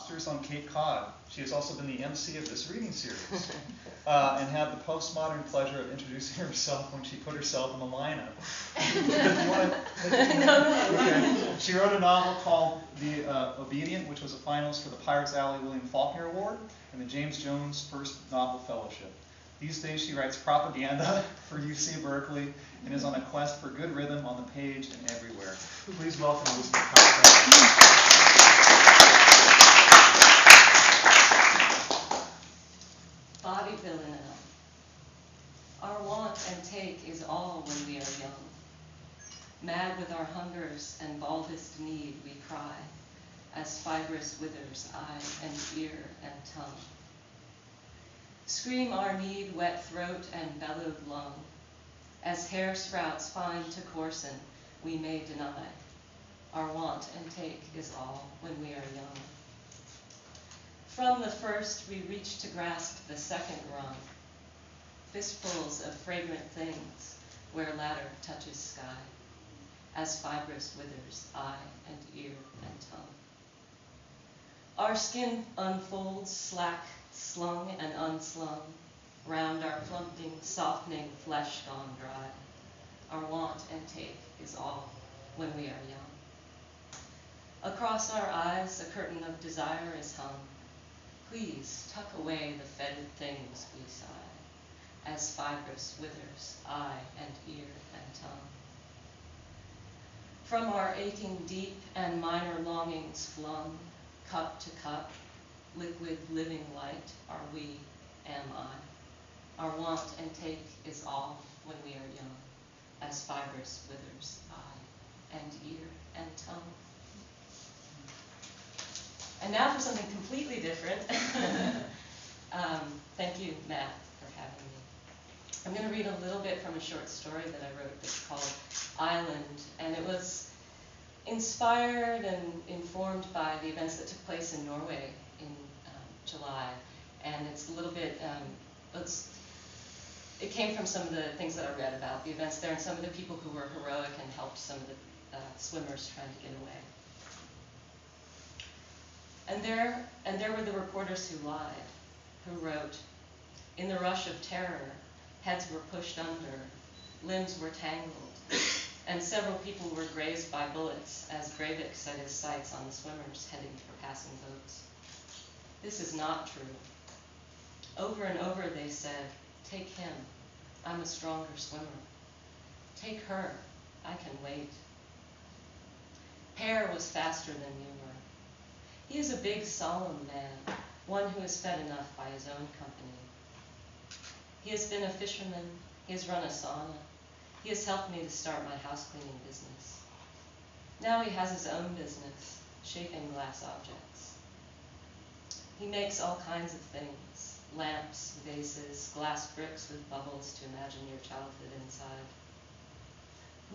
lobsters on Cape Cod. She has also been the MC of this reading series and had the postmodern pleasure of introducing herself when she put herself in the lineup. You want to? No. Okay. She wrote a novel called The Obedient, which was a finalist for the Pirates Alley William Faulkner Award and the James Jones First Novel Fellowship. These days she writes propaganda for UC Berkeley and is on a quest for good rhythm on the page and everywhere. Please welcome Liz Costello. Bobby Villanelle. Our want and take is all when we are young. Mad with our hungers and baldest need we cry, as fibrous withers eye and ear and tongue. Scream our need, wet throat and bellowed lung, as hair sprouts find to coarsen, we may deny. Our want and take is all when we are young. From the first we reach to grasp the second rung, fistfuls of fragrant things where ladder touches sky, as fibrous withers eye and ear and tongue. Our skin unfolds slack, slung and unslung, round our plumping, softening flesh gone dry. Our want and take is all when we are young. Across our eyes a curtain of desire is hung. Please tuck away the fetid things we sigh, as fibrous withers eye and ear and tongue. From our aching deep and minor longings flung, cup to cup, liquid living light are we, am I. Our want and take is all when we are young, as fibrous withers eye and ear and tongue. And now for something completely different. Thank you, Matt, for having me. I'm going to read a little bit from a short story that I wrote that's called Island, and it was inspired and informed by the events that took place in Norway in July. And it's a little bit, it came from some of the things that I read about the events there and some of the people who were heroic and helped some of the swimmers trying to get away. And there were the reporters who lied, who wrote, in the rush of terror, heads were pushed under, limbs were tangled, and several people were grazed by bullets as Breivik set his sights on the swimmers heading for passing boats. This is not true. Over and over they said, take him, I'm a stronger swimmer. Take her, I can wait. Per was faster than you were. He is a big, solemn man, one who is fed enough by his own company. He has been a fisherman, he has run a sauna, he has helped me to start my house cleaning business. Now he has his own business, shaping glass objects. He makes all kinds of things, lamps, vases, glass bricks with bubbles to imagine your childhood inside.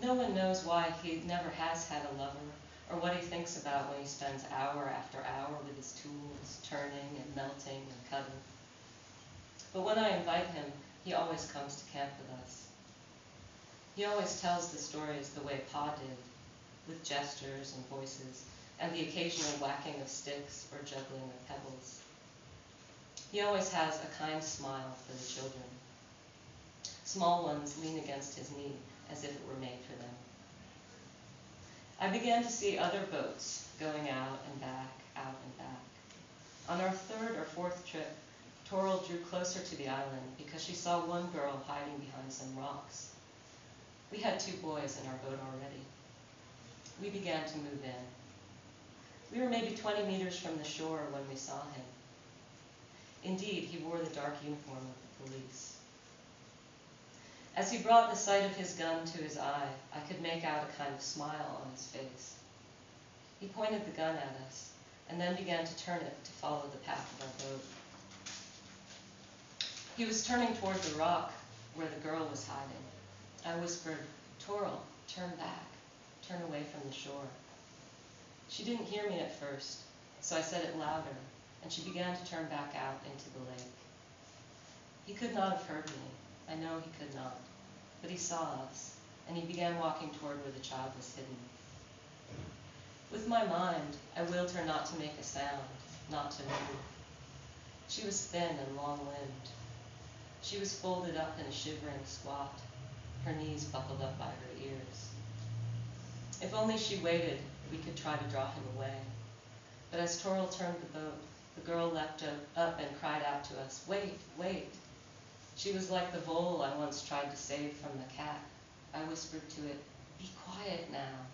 No one knows why he never has had a lover, or what he thinks about when he spends hour after hour with his tools, turning and melting and cutting. But when I invite him, he always comes to camp with us. He always tells the stories the way Pa did, with gestures and voices, and the occasional whacking of sticks or juggling of pebbles. He always has a kind smile for the children. Small ones lean against his knee as if it were made for them. I began to see other boats going out and back, out and back. On our third or fourth trip, Toril drew closer to the island because she saw one girl hiding behind some rocks. We had 2 boys in our boat already. We began to move in. We were maybe 20 meters from the shore when we saw him. Indeed, he wore the dark uniform of the police. As he brought the sight of his gun to his eye, I could make out a kind of smile on his face. He pointed the gun at us, and then began to turn it to follow the path of our boat. He was turning toward the rock where the girl was hiding. I whispered, Toril, turn back, turn away from the shore. She didn't hear me at first, so I said it louder, and she began to turn back out into the lake. He could not have heard me. I know he could not, but he saw us, and he began walking toward where the child was hidden. With my mind, I willed her not to make a sound, not to move. She was thin and long-limbed. She was folded up in a shivering squat, her knees buckled up by her ears. If only she waited, we could try to draw him away. But as Toril turned the boat, the girl leapt up and cried out to us, "Wait, wait." She was like the vole I once tried to save from the cat. I whispered to it, "Be quiet now."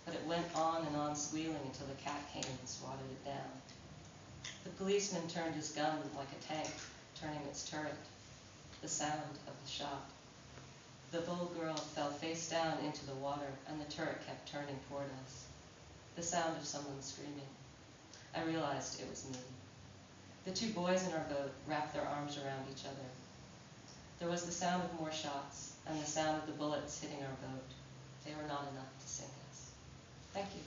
But it went on and on squealing until the cat came and swatted it down. The policeman turned his gun like a tank, turning its turret. The sound of the shot. The bull girl fell face down into the water, and the turret kept turning toward us. The sound of someone screaming. I realized it was me. The two boys in our boat wrapped their arms around each other. There was the sound of more shots, and the sound of the bullets hitting our boat. They were not enough to sink us. Thank you.